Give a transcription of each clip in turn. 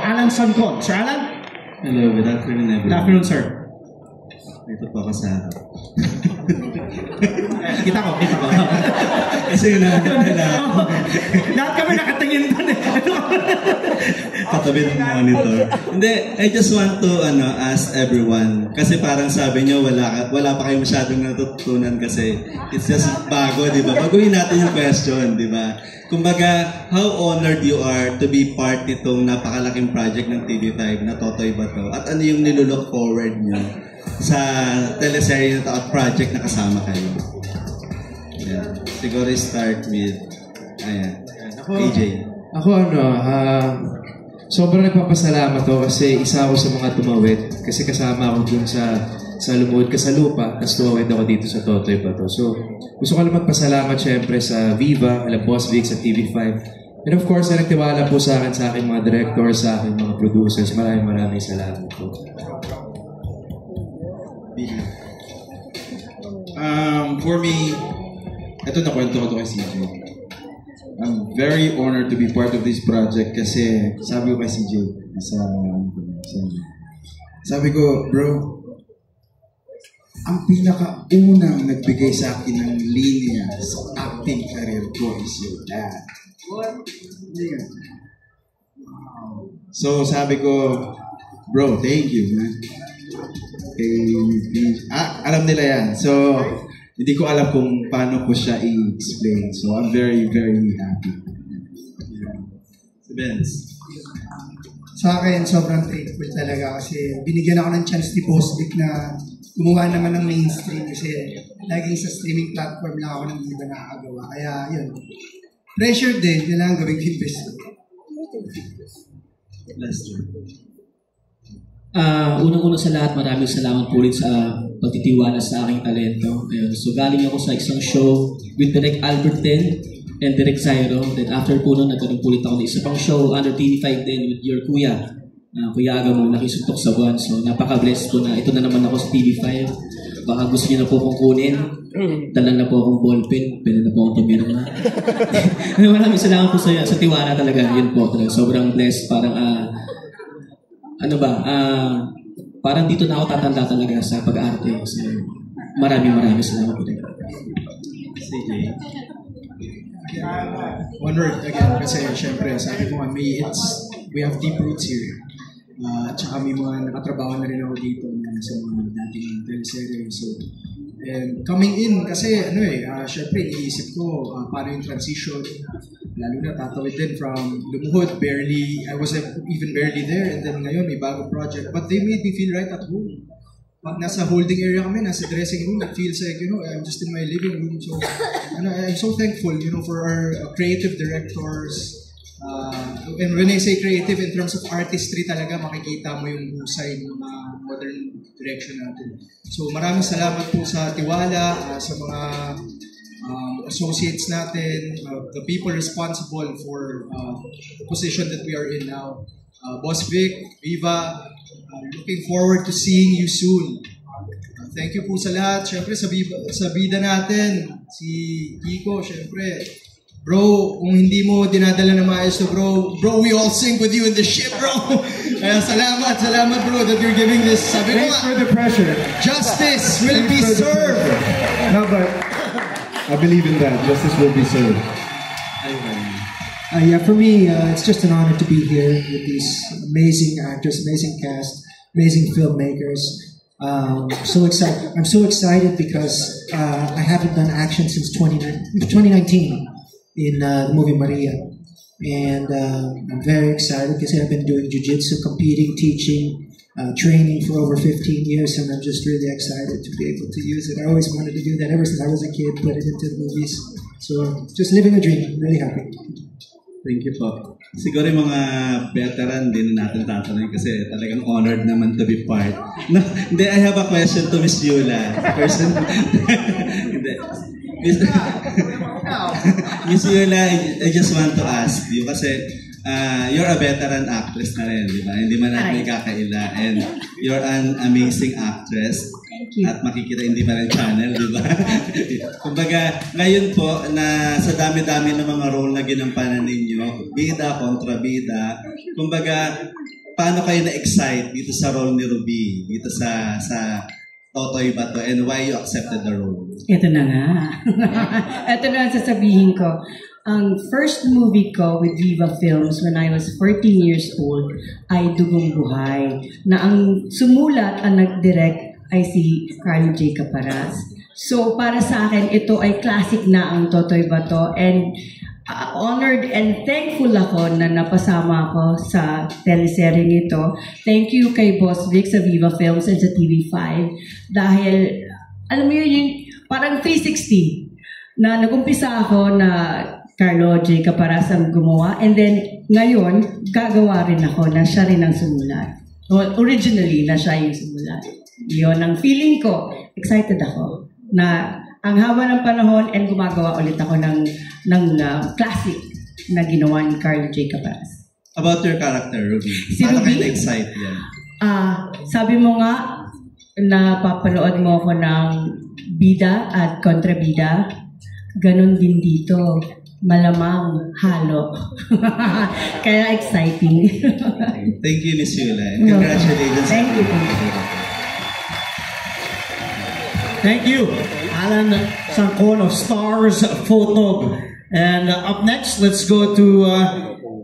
Alan Sancon. Sir Alan? Hello, good afternoon everyone. Good afternoon, sir. Ito po ako sa harap. Kita ko. Kasi nahanap nila. Lahat kami nakatingin doon eh. Katabi ng monitor. Hindi, I just want to ask everyone. Kasi parang sabi nyo, wala pa kayo masyadong natutunan kasi it's just bago, di ba? Baguhin natin yung question, di ba? Kumbaga, how honored you are to be part nitong napakalaking project ng TV5 na Totoy Bato? At ano yung nilulook forward nyo sa teleserye na at project na kasama kayo? Yeah. Siguro start with AJ. Ako sobrang nagpapasalamat to kasi isa ako sa mga tumawid kasi kasama ako dun sa Lumuhod Ka sa Lupa tapos tumawid ako dito sa Totoy Bato. So gusto ko lang magpasalamat syempre sa Viva, ala Boss Vic, sa TV5 and of course na nagtiwala po sa aking mga directors, sa aking mga producers. Maraming salamat po. For me, ito nakwento ko to kay CJ. I'm very honored to be part of this project kasi sabi ko kay CJ sabi ko, bro, ang pinakaunang nagbigay sa akin ng linya sa acting career ko is your dad. So sabi ko, bro, thank you, man. Alam nila yan. So, hindi ko alam kung paano ko siya i-explain. So, I'm very, very happy. Vince. Sa akin, sobrang thankful talaga kasi binigyan ako ng chance ni Postdick na gumawa naman ng mainstream kasi laging sa streaming platform lang ako nang hindi ba nakakagawa. Kaya, yun. Pressure din. Kailangan gawin yung best. Lester. Unang-una sa lahat, maraming salamat po rin sa pagtitiwala sa aking talento. Ayun. So galing ako sa isang show with Direk Albertin and Direk Zairo. Then after po nun, nagkaroon po ulit ako ng isa pang show under TV5 din with your kuya. Kuya Agamo, nakisuntok sa buwan. So napaka-blessed po na ito na naman ako sa TV5. Baka gusto niyo na po akong kunin. Dala na po akong ballpen. Pwede na po akong tumirma. Maraming salamat po sa tiwala talaga. Yun po talaga. Sobrang blessed. Parang parang dito na ako tatanda talaga sa pag-arte. So, maraming salamat po talaga. CJ. One word again, kasi syempre, sabi ko nga, we have deep roots here. At saka may mga nakatrabaho na rin ako dito sa mga dating teleserye. So, and coming in, kasi syempre, iniisip ko paano yung transition. Lalo na tatawid din from Lumuhod, I was even barely there, and then ngayon may bagong project. But they made me feel right at home. Pag nasa holding area kami, nasa dressing room, it feels like, I'm just in my living room. So, I'm so thankful, for our creative directors. And when I say creative, in terms of artistry talaga, makikita mo yung husay ng modern direction natin. So, maraming salamat po sa tiwala, sa mga associates natin, the people responsible for the position that we are in now. Boss Vic, Viva, looking forward to seeing you soon. Thank you po sa lahat. Siyempre sa bida natin, si Kiko, siyempre. Bro, kung hindi mo dinadala na maayos to bro, we all sing with you in the ship, bro. Kaya salamat bro that you're giving this. Sabi ko Thanks for the pressure. Justice will be served. No, but I believe in that. Justice will be served. For me, it's just an honor to be here with these amazing actors, amazing cast, amazing filmmakers. So excited! I'm so excited because I haven't done action since 2019 in the movie Maria, and I'm very excited because I've been doing jiu-jitsu, competing, teaching, training for over 15 years, and I'm just really excited to be able to use it. I always wanted to do that ever since I was a kid, put it into the movies. So just living a dream. I'm really happy. Thank you po. Siguro yung mga veteran din na natin tatanungin kasi talagang honored naman to be part. No, hindi, I have a question to Miss Yula. Hindi. Miss Yula, I just want to ask you kasi you're a veteran actress na rin, di ba? Hindi man natin may kakaila. And you're an amazing actress. Thank you. At makikita hindi pa rin channel, di ba? Kumbaga, ngayon po, na sa dami-dami ng mga role na ginampanan ninyo, bida, kontrabida, kumbaga, paano kayo na-excite dito sa role ni Ruby, dito sa Totoy Bato, and why you accepted the role? Ito na nga. Ito na ang sasabihin ko. Ang first movie ko with Viva Films when I was 14 years old ay Dugong Buhay, na ang sumulat, ang nag-direct ay si Carlo J. Caparas. So para sa akin, ito ay classic na ang Totoy Bato, and honored and thankful ako na napasama ako sa teleserye ito. Thank you kay Boss Vic sa Viva Films and sa TV5 dahil, alam mo yun, parang 360 na nag-umpisa ako na Carlo J. Caparas ang gumawa, and then ngayon gagawa rin ako na siya rin ang sumulat. Well, originally na siya yung sumulat. Yun ang feeling ko. Excited ako na ang haba ng panahon and gumagawa ulit ako ng classic na ginawa ni Carlo J. Caparas. About your character, Ruby. Si Paano Ruby? kayo na-excite yan? Sabi mo nga, napapanood mo ako ng bida at kontrabida. Ganon din dito. Malamang halo. Kaya exciting. Thank you, Miss Yula. And congratulations. Thank you. Thank you, Alan Sangkon of Stars Photog. And up next, let's go to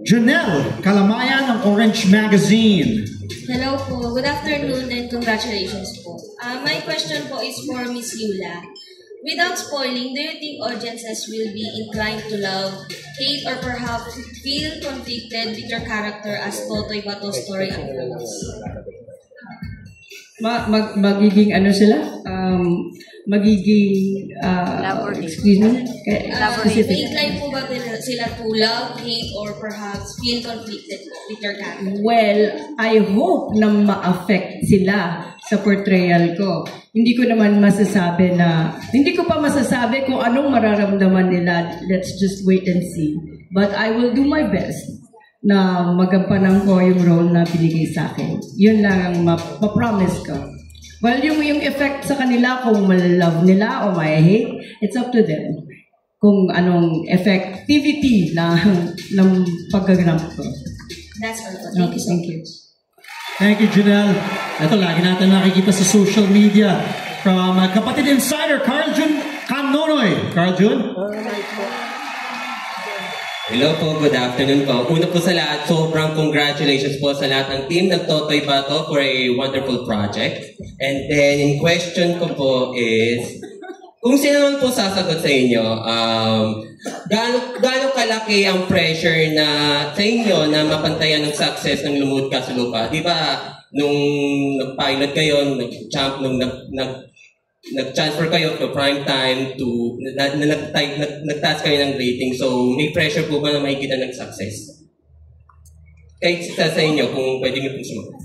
Janelle Calamayan ng Orange Magazine. Hello po. Good afternoon and congratulations po. My question po is for Miss Yula. Without spoiling, do you think audiences will be inclined to love, hate, or perhaps feel conflicted with your character as Totoy Bato's story unfolds? Magiging ano sila? Magiging excuse me? Inclined po ba sila to love, hate, or perhaps feel conflicted with your character? Well, I hope na ma-affect sila sa portrayal ko. Hindi ko pa masasabi kung anong mararamdaman nila. Let's just wait and see. But I will do my best na magampanan ko yung role na binigay sa akin. Yun lang ang ma-promise ko. Well, yung effect sa kanila, kung ma-love nila o ma-hate, it's up to them. Kung anong effectivity ng paggaganap ko. That's all. Thank you. Thank you, Janelle. Ito, lagi natin nakikita sa social media from kapatid insider, Carl Jun Canonoy. Carl Jun? Hello po, good afternoon po. Una po sa lahat, sobrang congratulations po sa lahat ng team ng Totoy Bato for a wonderful project. And then, in question ko po is, kung sino naman po sasagot sa inyo, gaano kalaki ang pressure na sa inyo na mapantayan ng success ng Lumuhod Ka sa Lupa? Di ba, nung nag-pilot kayo, nag-transfer kayo to prime time to nag-task kayo ng rating. So, may pressure po ba na makikita ng success? Kahit sa inyo, kung pwede nyo pong sumagot.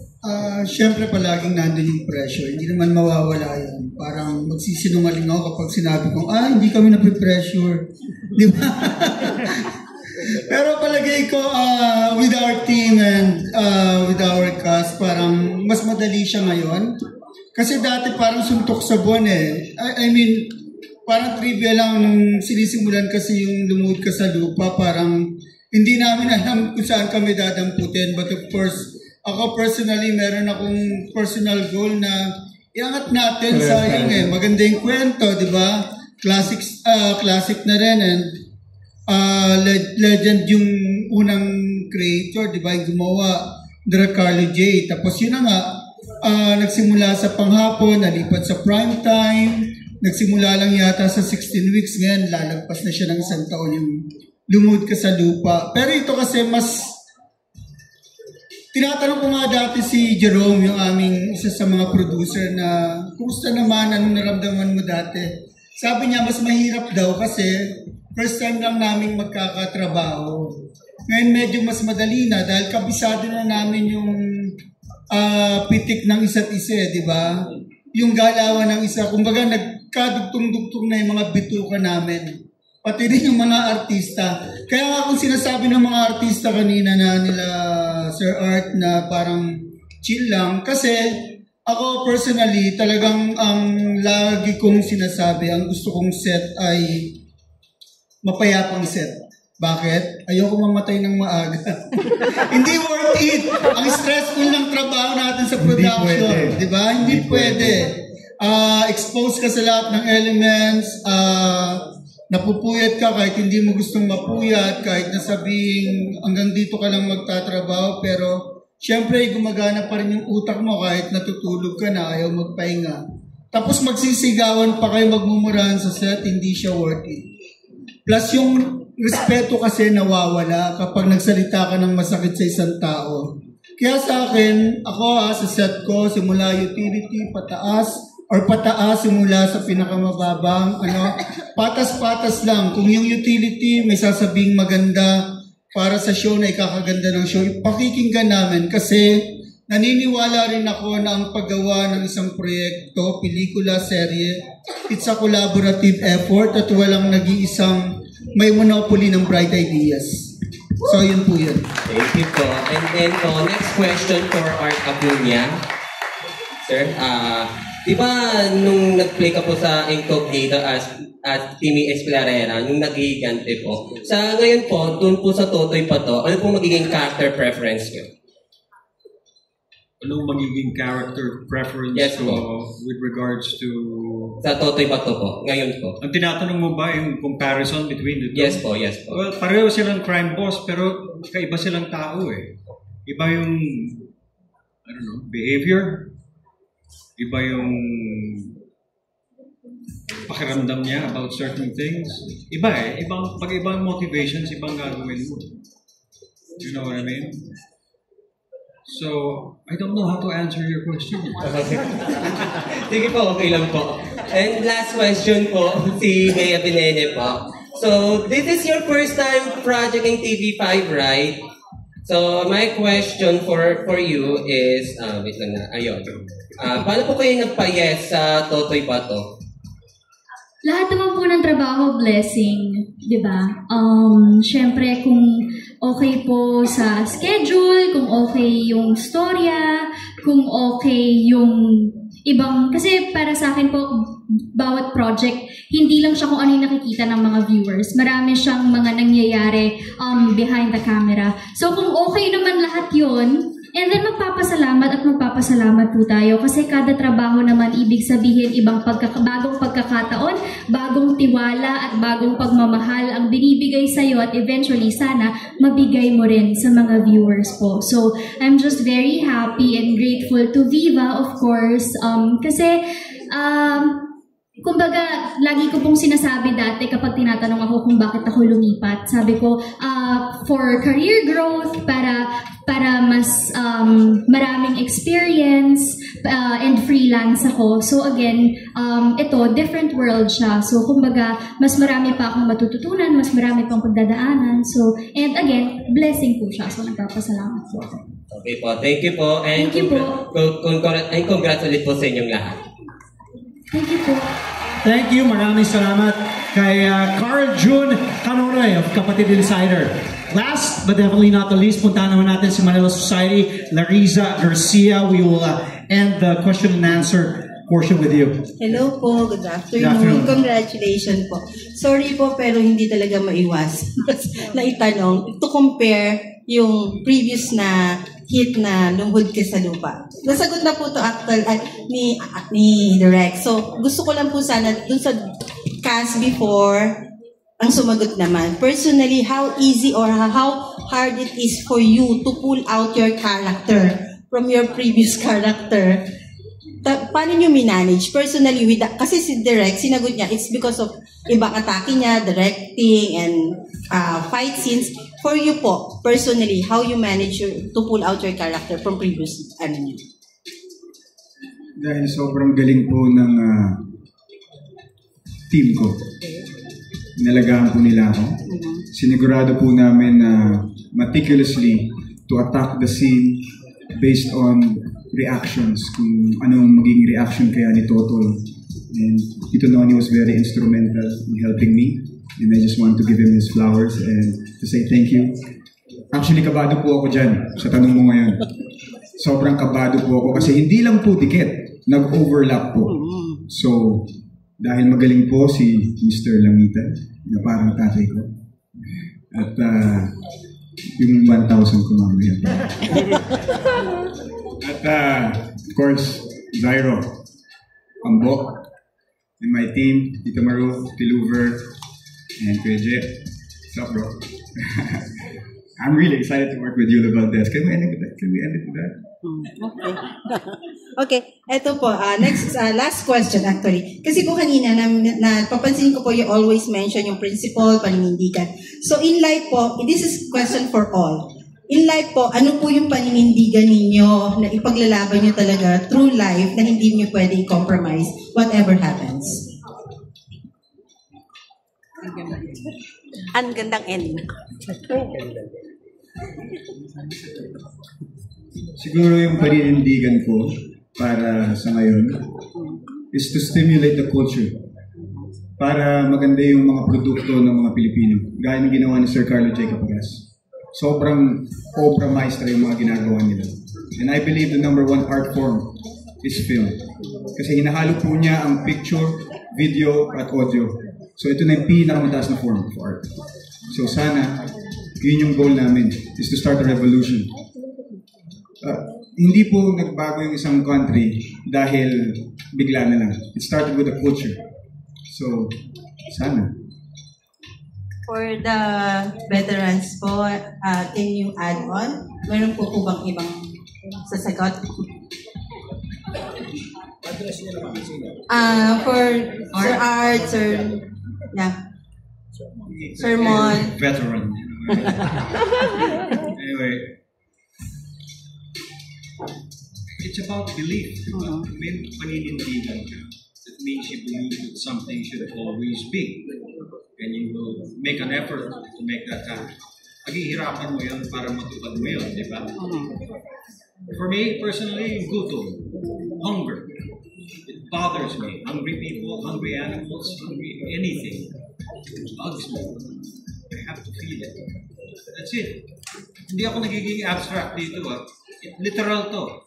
Siyempre palaging nandun yung pressure. Hindi naman mawawala yan. Parang magsisinungaling ako kapag sinabi ko, hindi kami napipressure. Di ba? Pero palagay ko, with our team and with our cast, parang mas madali siya ngayon. Kasi dati parang suntok sa buwan eh. I mean, parang trivia lang nung sinisimulan kasi yung Lumuhod Ka sa Lupa, parang hindi namin alam kung saan kami dadamputin. But of course, ako personally, meron akong personal goal na iangat natin sa yung maganda yung kwento, di ba? Classic na rin and legend yung unang creator, di ba? Yung gumawa, Carlo J. Tapos yun na nga, nagsimula sa panghapon, nalipat sa prime time, nagsimula lang yata sa 16 weeks, ngayon lalagpas na siya ng isang taon yung Lumuhod Ka sa Lupa. Pero ito kasi mas tinatanong ko nga dati si Jerome, yung aming isa sa mga producer, na kumusta naman, anong naramdaman mo dati? Sabi niya, mas mahirap daw kasi first time lang namin magkakatrabaho. Ngayon medyo mas madali na dahil kabisado na namin yung pitik ng isa't isa, di ba? Yung galawan ng isa, kumbaga nagkadugtong-dugtong na yung mga bituka namin. Pati rin yung mga artista. Kaya nga kung sinasabi ng mga artista kanina na nila Sir Art na parang chill lang, kasi ako personally talagang ang lagi kong sinasabi, ang gusto kong set ay mapayapang set. Bakit? Ayoko mamatay ng maaga. Hindi worth it. Ang stressful ng trabaho natin sa production. Di ba? Hindi pwede. Expose ka sa lahat ng elements. Napupuyat ka kahit hindi mo gustong mapuyat. Kahit nasabing hanggang dito ka lang magtatrabaho. Pero syempre gumagana pa rin yung utak mo kahit natutulog ka na, ayaw magpahinga. Tapos magsisigawan pa kayo, magmumurahan sa set, hindi siya worth it. Plus yung respeto kasi nawawala kapag nagsalita ka ng masakit sa isang tao. Kaya sa akin, ako sa set ko, simula utility, pataas simula sa pinakamababang, patas-patas lang. Kung yung utility may sasabing maganda para sa show na ikakaganda ng show, pakikinggan namin kasi naniniwala rin ako na ang paggawa ng isang proyekto, pelikula, serye, it's a collaborative effort at walang nag-iisang may monopoly ng bright ideas. So, yun po yun. Thank you po. And then next question for Art Acuña. Sir, diba nung nag-play ka po sa Incognito as Timmy Esclarera, nung nag-gigante po, sa ngayon po, dun po sa Totoy pa to, ano po magiging character preference nyo? Anong magiging character preference with regards to... Sa Totoy pa to po, ngayon po. Ang tinatanong mo ba yung comparison between the two? Yes po, yes po. Well, pareho silang crime boss, pero kaiba silang tao eh. Iba yung, behavior. Iba yung pakiramdam niya about certain things. Iba eh. Pag ibang motivations, ibang gagawin mo. You know what I mean? So, I don't know how to answer your question. Sige po, okay lang po. And last question po, si Bea Binene po. So, this is your first time project in TV5, right? So, my question for you is, wait lang na, ayun. Paano po kayo nagpa-yes sa Totoy Bato? Lahat naman po ng trabaho, blessing, di ba? Siyempre, kung okay po sa schedule, kung okay yung storya, kung okay yung ibang... Kasi para sa akin po, bawat project, hindi lang siya kung ano yung nakikita ng mga viewers. Marami siyang mga nangyayari behind the camera. So, kung okay naman lahat yun, and then magpapasalamat po tayo kasi kada trabaho naman ibig sabihin bagong pagkakataon, bagong tiwala at bagong pagmamahal ang binibigay sa'yo at eventually sana mabigay mo rin sa mga viewers po. So, I'm just very happy and grateful to Viva, of course, kasi kumbaga, lagi ko pong sinasabi dati kapag tinatanong ako kung bakit ako lumipat. Sabi ko, for career growth, para mas maraming experience and freelance ako. So again, ito, different world siya. So kumbaga, mas marami pa akong matututunan, mas marami pang pagdadaanan. So, and again, blessing po siya. So nagpapasalamat po ako. Okay po, thank you po. And thank you po. And congratulate po sa inyong lahat. Thank you po. Thank you. Maraming salamat kay Carl June Canonoy of Kapatid Insider. Last but definitely not the least, puntahan naman natin si Manila Society, Larissa Garcia. We will end the question and answer portion with you. Hello po. Good afternoon. Congratulations po. Sorry po pero hindi talaga maiwas na itanong to compare yung previous na hit na Lungkod Ka sa Lupa. Nasagot na po to ni Direk. So, gusto ko lang po sana dun sa cast before ang sumagot naman. Personally, how easy or how hard it is for you to pull out your character from your previous character? Paano nyo minanage? Personally, kasi si Direk, sinagot niya, it's because of ibang atake niya, directing, and fight scenes. For you po, personally, how you manage to pull out your character from previous niyo? Dahil sobrang galing po ng team ko. Nalagaan po nila ako. Sinigurado po namin na meticulously to attack the scene based on reactions, kung anong maging reaction kaya ni Totoy. And Tito Noni was very instrumental in helping me. And I just want to give him his flowers and to say thank you. Actually, kabado po ako dyan sa tanong mo ngayon. Sobrang kabado po ako kasi hindi lang po dikit, nag-overlap po. So, dahil magaling po si Mr. Lamita, na parang tatay ko, At yung 1,000 ko mamaya. At of course, Zyro, Ambo, and my team, Tito Maru, Tiluver, and Kuya Je. What's up, bro? I'm really excited to work with Yula Valdez. Can we end it with that? Okay. Eto po, last question actually. Kasi po kanina, napapansin ko po you always mention yung principle, paninindigan. So in life po, this is question for all. In life po, ano po yung paninindigan ninyo na ipaglalaban nyo talaga through life na hindi nyo pwede i-compromise whatever happens? Ang gandang ending. Siguro yung paninindigan ko para sa ngayon is to stimulate the culture para maganda yung mga produkto ng mga Pilipino. Gaya ng ginawa ni Sir Carlo J. Caparas. Sobrang obra maestra yung mga ginagawa nila. And I believe the number one art form is film. Kasi hinahalo po niya ang picture, video, at audio. So ito na yung pinakamataas na form of art. So sana, yun yung goal namin, is to start a revolution. Hindi po nagbago yung isang country dahil bigla na lang. It started with the culture. So, sana. For the veterans po, can you add on? Meron po bang ibang sasagot? For Sir Art, Sir... Yeah. Sermon. Veteran. Anyway, it's about belief. May paninindigan ka. That means you believe that something should always be. And you will make an effort to make that happen. Paghihirapan mo yan para matupad mo yun, di ba? For me, personally, gutom, hunger. It bothers me. Hungry people, hungry animals, hungry anything. It bugs me. I have to feed it. That's it. Hindi ako nagiging abstract dito. Literal to.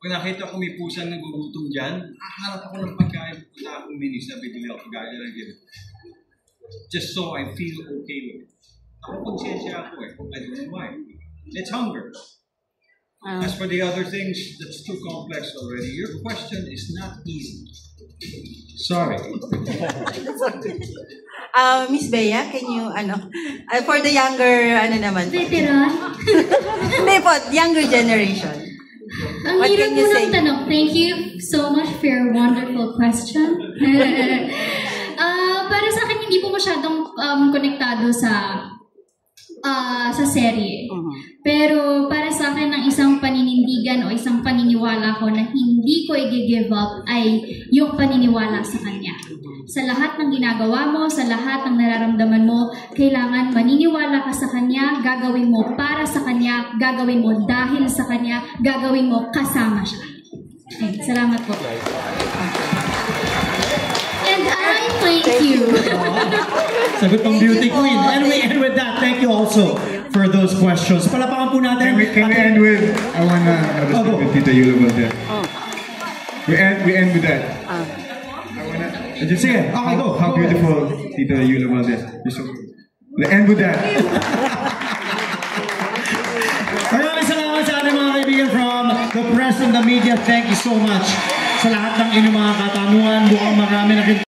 Kung nakita ko may pusang nagugutom dyan, hahanap ako ng pagkain. Wala akong minis na bibili ako pagkain lang yun. Just so I feel okay with it. Ako konsensya ako eh. I don't know why. It's hunger. As for the other things, that's too complex already. Your question is not easy. Sorry. Miss Bea, can you, for the younger, Veteran? Hindi po, younger generation. Ang hirap mo ng tanong. Thank you so much for your wonderful question. Para sa akin, hindi po masyadong konektado sa serye. Pero para sa akin, ang isang paninindigan o isang paniniwala ko na hindi ko i-give up ay yung paniniwala sa kanya. Sa lahat ng ginagawa mo, sa lahat ng nararamdaman mo, kailangan maniniwala ka sa kanya, gagawin mo para sa kanya, gagawin mo dahil sa kanya, gagawin mo kasama siya. Okay, salamat po. And I thank you. Sagot ng beauty queen. And we end with that. Thank you also for those questions. Palapakan po natin. Can we end with, I wanna speak with Tita Yula Valdez. We end with that. Just say, okay, go. How beautiful Tita Yula Valdez. We end with that. Maraming salamat sa ating mga kaibigan from the press and the media. Thank you so much sa lahat ng inyong mga katanungan. Mukhang marami na